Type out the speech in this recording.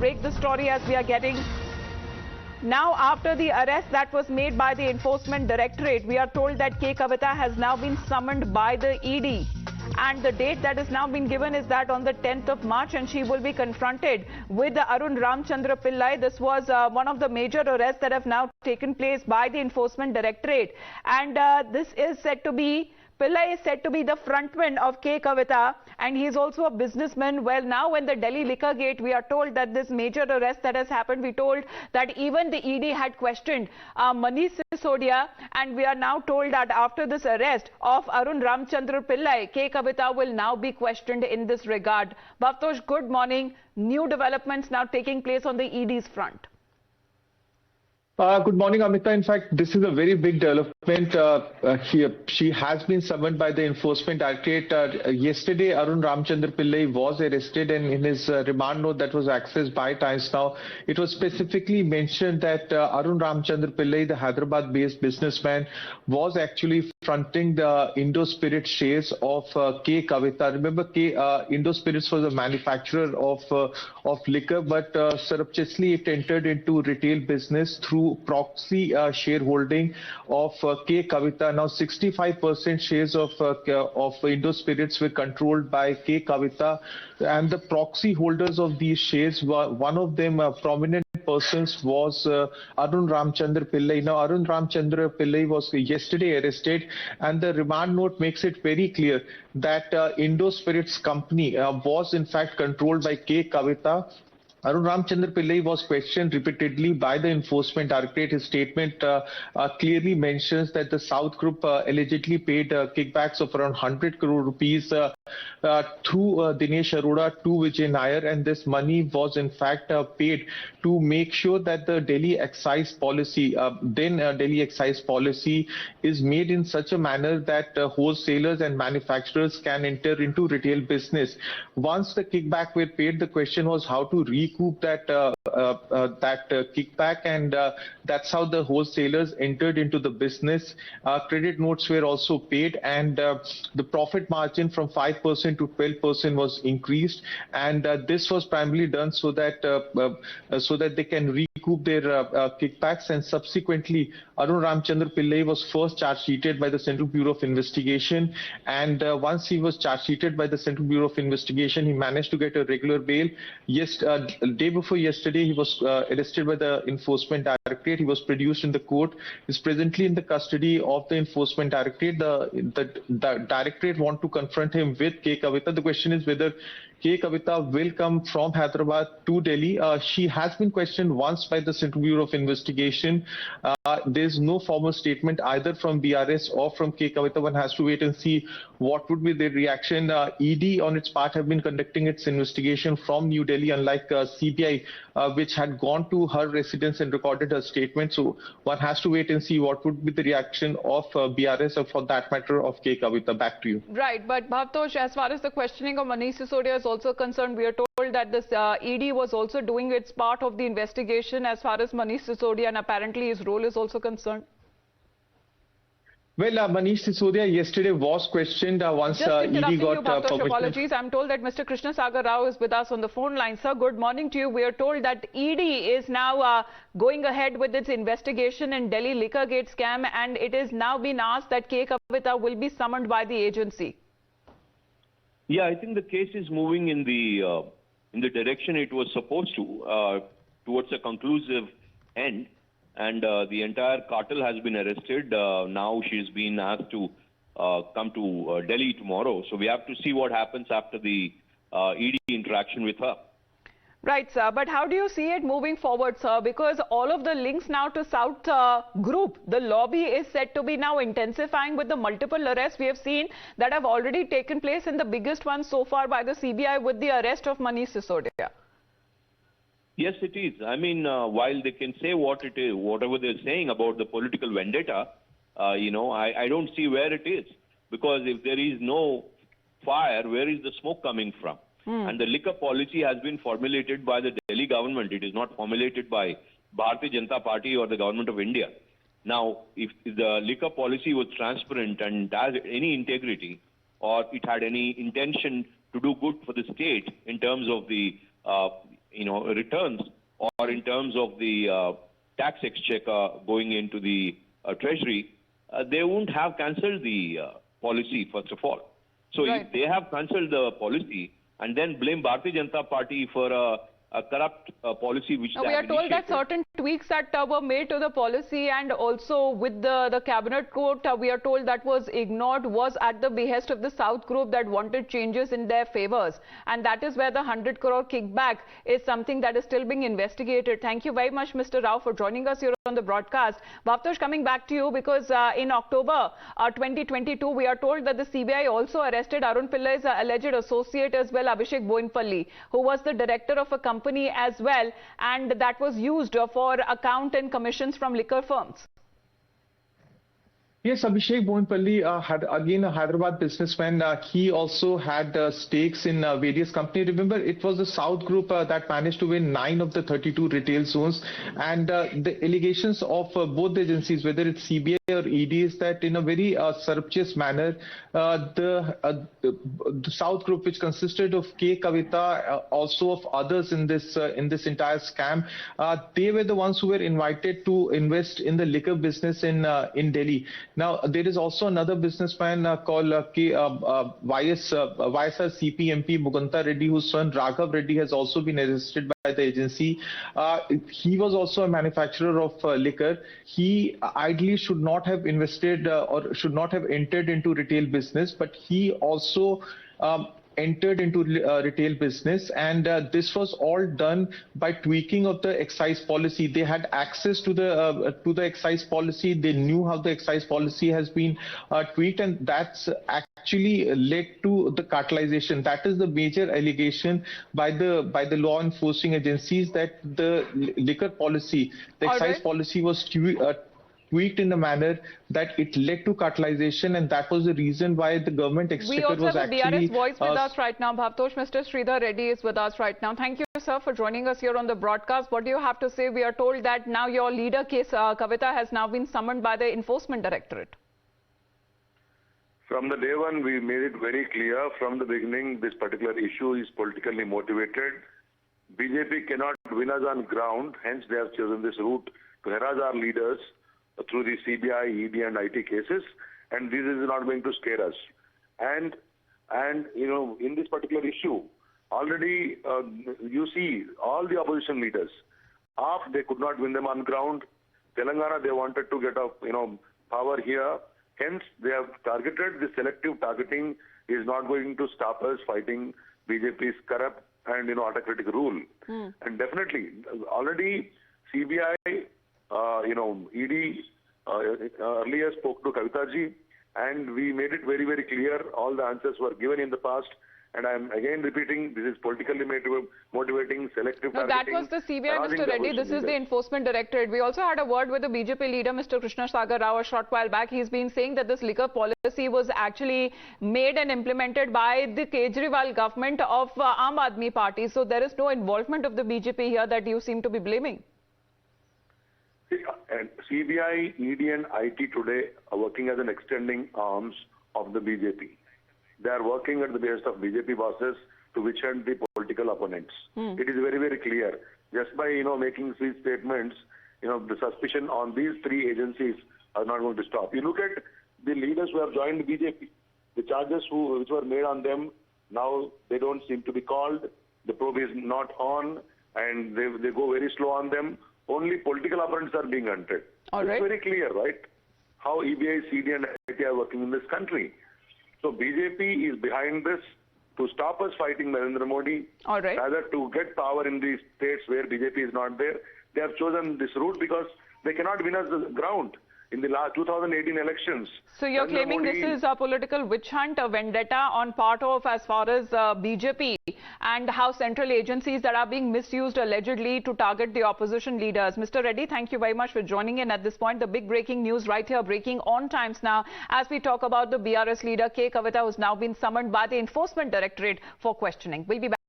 break the story as we are getting. Now, after the arrest that was made by the Enforcement Directorate, we are told that K Kavitha has now been summoned by the ED. And the date that has now been given is that on the 10th of March, and she will be confronted with Arun Ramachandra Pillai. This was one of the major arrests that have now taken place by the Enforcement Directorate. And this is said to be Pillai is said to be the frontman of K Kavitha, and he is also a businessman. Well, now when the Delhi Liquorgate, we are told that this major arrest that has happened, we told that even the ED had questioned Manish Sisodia, and we are now told that after this arrest of Arun Ramachandra Pillai, K Kavitha will now be questioned in this regard. Bhavtosh, good morning. New developments now taking place on the ED's front. Good morning, Amita. In fact, this is a very big development. She has been summoned by the Enforcement Directorate. Yesterday, Arun Ramachandra Pillai was arrested, and in his remand note that was accessed by Times Now, it was specifically mentioned that Arun Ramachandra Pillai, the Hyderabad-based businessman, was actually fronting the Indo Spirits shares of K Kavitha. Remember, Indo Spirits was a manufacturer of liquor, but surreptitiously it entered into retail business through proxy shareholding of K Kavitha. Now 65% shares of Indo Spirits were controlled by K Kavitha, and the proxy holders of these shares were, one of them prominent persons was Arun Ramachandra Pillai. Now Arun Ramachandra Pillai was yesterday arrested, and the remand note makes it very clear that Indo Spirits company was in fact controlled by K Kavitha. Arun Ramachandra Pillai was questioned repeatedly by the Enforcement Directorate. His statement clearly mentions that the South Group allegedly paid kickbacks of around 100 crore rupees through Dinesh Arora to Vijay Nair, and this money was in fact paid to make sure that the Delhi excise policy, Delhi excise policy, is made in such a manner that wholesalers and manufacturers can enter into retail business. Once the kickback were paid, the question was how to recoup that kickback, and that's how the wholesalers entered into the business. Credit notes were also paid, and the profit margin from 5% to 12% was increased, and this was primarily done so that they can recoup their kickbacks. And subsequently, Arun Ramachandra Pillai was first charge sheeted by the Central Bureau of Investigation, and once he was charge sheeted by the Central Bureau of Investigation, he managed to get a regular bail. Day before yesterday, he was arrested by the Enforcement Directorate. He was produced in the court. He is presently in the custody of the Enforcement Directorate. The Directorate want to confront him with K Kavitha. The question is whether K Kavitha will come from Hyderabad to Delhi. She has been questioned once by the Central Bureau of Investigation. There is no formal statement either from BRS or from K Kavitha. One has to wait and see what would be their reaction. ED on its part have been conducting its investigation from New Delhi, unlike CBI, which had gone to her residence and recorded her statement. So one has to wait and see what would be the reaction of BRS, or for that matter of K Kavitha. Back to you. Right, but Bhavtosh, as far as the questioning of Manish Sisodia is also concerned, we are told that this ED was also doing its part of the investigation as far as Manish Sisodia and apparently his role is also concerned. Well, Manish Sisodia yesterday was questioned once ED got permission. Apologies. I'm told that Mr. Krishna Sagar Rao is with us on the phone line. Sir, good morning to you. We are told that ED is now going ahead with its investigation in Delhi Liquorgate scam, and it is now been asked that K Kavitha will be summoned by the agency. Yeah, I think the case is moving in the direction it was supposed to, towards a conclusive end. And the entire cartel has been arrested. Now she's been asked to come to Delhi tomorrow. So we have to see what happens after the ED interaction with her. Right, sir. But how do you see it moving forward, sir? Because all of the links now to South Group, the lobby is said to be now intensifying with the multiple arrests we have seen that have already taken place, and the biggest one so far by the CBI with the arrest of Manish Sisodia. Yes, it is. I mean, while they can say what it is, whatever they're saying about the political vendetta, I don't see where it is. Because if there is no fire, where is the smoke coming from? And the liquor policy has been formulated by the Delhi government. It is not formulated by Bharatiya Janata Party or the government of India. Now, if the liquor policy was transparent and has any integrity, or it had any intention to do good for the state in terms of the returns or in terms of the tax exchequer going into the treasury, they wouldn't have cancelled the policy first of all. So right. If they have cancelled the policy and then blame Bharatiya Janata Party for a corrupt policy which we are told that certain tweaks that were made to the policy and also with the cabinet court, we are told that was ignored, was at the behest of the South group that wanted changes in their favors, and that is where the 100 crore kickback is something that is still being investigated. Thank you very much, Mr. Rao, for joining us here on the broadcast. Bhavtosh, coming back to you, because in October 2022 we are told that the CBI also arrested Arun Pillai's alleged associate as well, Abhishek Boinpalli, who was the director of a company as well, and that was used for account and commissions from liquor firms. Yes, Abhishek Boinpalli had again a Hyderabad businessman. He also had stakes in various companies. Remember, it was the South Group that managed to win 9 of the 32 retail zones. And the allegations of both the agencies, whether it's CBI or ED, is that in a very surreptitious manner, the South Group, which consisted of K Kavitha, also of others in this entire scam, they were the ones who were invited to invest in the liquor business in Delhi. Now, there is also another businessman called YSR CP MP Muganta Reddy, whose son Raghav Reddy has also been arrested by the agency. He was also a manufacturer of liquor. He ideally should not have invested or should not have entered into retail business, but he also entered into retail business, and this was all done by tweaking of the excise policy. They had access to the excise policy. They knew how the excise policy has been tweaked, and that's actually led to the cartelization. That is the major allegation by the law enforcing agencies, that the liquor policy, the excise policy was tweaked in a manner that it led to cartelization, and that was the reason why the government exchequer was actually... We also have a BRS voice with us right now, Bhavtosh. Mr. Sridhar Reddy is with us right now. Thank you, sir, for joining us here on the broadcast. What do you have to say? We are told that now your leader, K Kavitha, has now been summoned by the Enforcement Directorate. From the day one, we made it very clear from the beginning, this particular issue is politically motivated. BJP cannot win us on ground, hence they have chosen this route to harass our leaders through the CBI, ED and IT cases, and this is not going to scare us. And in this particular issue, already you see all the opposition leaders, they could not win them on ground. Telangana, they wanted to get power here. Hence, they have targeted. The selective targeting is not going to stop us fighting BJP's corrupt and autocratic rule. And definitely, already CBI, ED earlier spoke to Kavitha ji, and we made it very, very clear. All the answers were given in the past, and I am again repeating, this is politically motivating, selective targeting. That was the CBI, Mr. Reddy. This is the Enforcement Directorate. We also had a word with the BJP leader, Mr. Krishna Sagar Rao, a short while back. He's been saying that this liquor policy was actually made and implemented by the Kejriwal government of Aam Aadmi Party. So there is no involvement of the BJP here that you seem to be blaming. And CBI, ED and IT today are working as an extending arms of the BJP. They are working at the behest of BJP bosses to witch hunt the political opponents. It is very, very clear. Just by making these statements, the suspicion on these three agencies are not going to stop. You look at the leaders who have joined the BJP, the charges which were made on them, now they don't seem to be called. The probe is not on, and they go very slow on them. Only political opponents are being hunted. It's very clear, right? How EBI, CD and IT are working in this country. So BJP is behind this to stop us fighting Narendra Modi. Rather to get power in these states where BJP is not there. They have chosen this route because they cannot win us the ground in the last 2018 elections. So you're claiming this is a political witch hunt, a vendetta on part of as far as BJP, and how central agencies that are being misused allegedly to target the opposition leaders. Mr. Reddy, thank you very much for joining in at this point. The big breaking news right here, breaking on Times Now, as we talk about the BRS leader K Kavitha, who's now been summoned by the Enforcement Directorate for questioning. We'll be back.